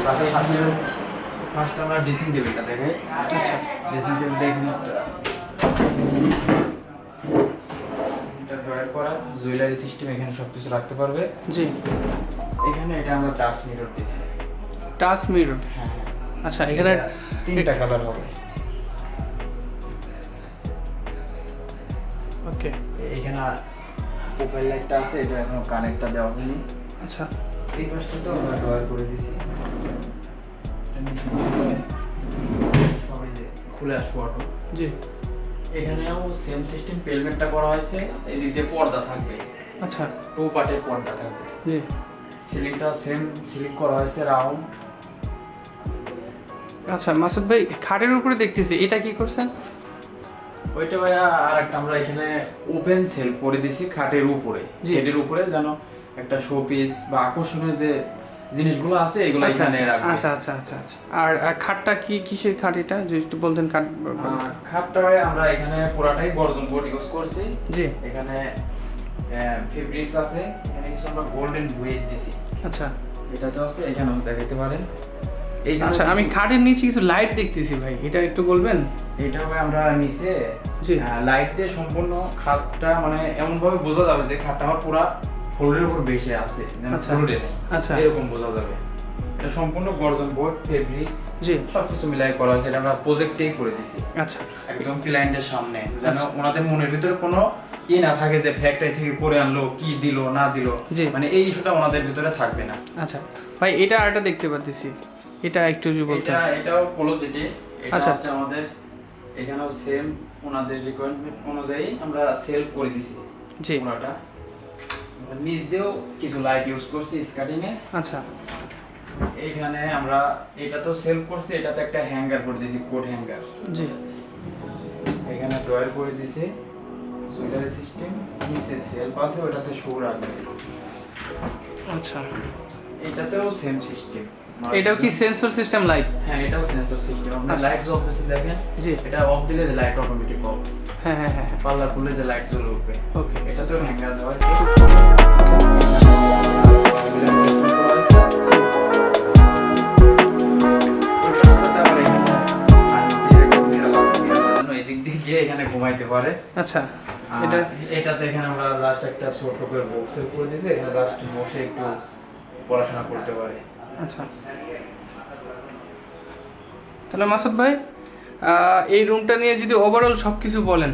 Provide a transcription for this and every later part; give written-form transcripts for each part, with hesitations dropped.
First আমরা dressing টেবিলটা দেখাই। আচ্ছা ড্রেসিং টেবিলটা এখানে একটা ড্রয়ার করা জুয়েলারি সিস্টেম, এখানে সব কিছু রাখতে পারবে। জি, এখানে এটা আমরা টাচ মিরর দিয়েছি। Touch mirror. হ্যাঁ, আচ্ছা, এখানে তিনটা কালার হবে। ওকে, এখানে প্রোফাইল লাইটটা আছে, এটা এখনো কানেক্টটা দেওয়া হয়নি। আচ্ছা এই পাশটা তো আমরা ড্রয়ার করে দিছি। সবাই যে খুলে আসবো অটো। জি, এখানেও সেম সিস্টেম পেলমেটটা করা হয়েছে। এই যে পর্দা থাকবে, আচ্ছা টু পার্টের পর্দা থাকবে। জি, সিলিংটা সেম সিলিং করা হয়েছে রাউন্ড। আচ্ছা মাসুদ ভাই, খাটের উপরে দেখতেছি, এটা কি করছেন? ওইটা ভাইয়া আর একটা আমরা এখানে ওপেন সেল করে দিছি খাটের উপরে। জি। খাটের উপরে যেন একটা শো পিস বা আকর্ষণীয় যে জিনিসগুলো আছে এগুলো এখানে রাখবে। আচ্ছা আচ্ছা আচ্ছা আচ্ছা। আর খাটটা কি কিসের খাট এটা, যে একটু বলতেন খাট? খাটটা আমরা এখানে পুরাটাই গর্জন বোর্ড ইউজ করছি। জি, এখানে ফেব্রিক্স আছে, এখানে কিছু আমরা গোল্ডেন ওয়েট দিছি। আচ্ছা এটাতে আছে, এখানেও দেখাইতে পারেন। এইখানে আচ্ছা, আমি খাটের নিচে কিছু লাইট দেখতেছি ভাই, এটা একটু বলবেন? এটা ভাই আমরা নিচে জি। লাইট দিয়ে সম্পূর্ণ খাটটা মানে এমন ভাবে বোঝা যাবে যে খাটটা আমার পুরা ফ্লোরের উপর বেশে আছে, যেন আচ্ছা। ফ্লোরে নেই। আচ্ছা। এরকম বোঝা যাবে। এটা সম্পূর্ণ গর্জন বোর্ড ফেব্রিক্স জি, সবকিছু মিলাই করা হয়েছে। এটা আমরা প্রজেক্টেই করে দিছি আচ্ছা একদম ক্লায়েন্টের সামনে, যেন আচ্ছা। ওনাদের মনের ভিতরে কোনো না থাকে যে ফ্যাক্টরি থেকে করে আনলো, কি দিল না দিল, জি। মানে এই ইস্যুটা ওনাদের ভিতরে থাকবে না। আচ্ছা ভাই, এটা আরেকটা দেখতে পাচ্ছি, এটা একটু যদি বলতেন। এটাও পোলোসিটি। এটা আচ্ছা। হচ্ছে আমাদের এখানেও সেম ওনাদের রিকোয়ারমেন্ট অনুযায়ী আমরা সেল করে দিছি। জি, পুরোটা নিচ দিয়েও কিছু লাইট ইউজ করছি স্কার্টিং এ। আচ্ছা এইখানে আমরা এটা তো সেল করছি, এটাতে একটা হ্যাঙ্গার করে দিছি, কোট হ্যাঙ্গার। জি, এখানে ড্রয়ার করে দিছি, জুয়েলারি সিস্টেম। নিচে সেলফ আছে, ওটাতে শো রাখবে। আচ্ছা। এটাতেও সেম সিস্টেম। এটাও কি সেন্সর সিস্টেম লাইট? হ্যাঁ, এটাও সেন্সর সিস্টেম। আপনার আচ্ছা। লাইট জ্বলতেছে দেখেন। জি, এটা অফ দিলে যে লাইট অটোমেটিক অফ, হ্যাঁ হ্যাঁ হ্যাঁ, পাল্লা খুলে যে লাইট জ্বলে উঠবে। ওকে। এটাতেও হ্যাঙ্গার দেওয়া আছে। এদিক দিয়ে গিয়ে এখানে ঘুমাইতে পারে। আচ্ছা, এটা এটা এটাতে এখানে আমরা লাস্ট একটা ছোট করে বক্সের করে দিয়েছি, এখানে লাস্ট বসে একটু পড়াশোনা করতে পারে। আচ্ছা, তাহলে মাসুদ ভাই, এই রুমটা নিয়ে যদি ওভারঅল সব কিছু বলেন।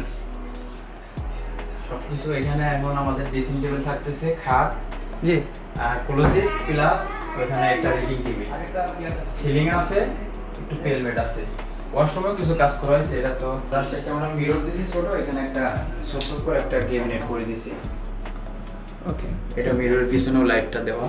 সবকিছু এখানে এখন আমাদের ড্রেসিং টেবিল থাকতেছে, খাট, জি, ক্লোজেট প্লাস ওখানে একটা রিডিং টেবিল, সিলিং আছে, একটু পেলমেট আছে। ওয়াশরুমেও কিছু কাজ করা হয়েছে। এটা তো লাস্ট একটা আমরা মিরর দিয়েছি ছোট, এখানে একটা ছোট করে একটা ক্যাবিনেট করে দিয়েছি। ওকে, এটা মিররের পিছনেও লাইটটা দেওয়া।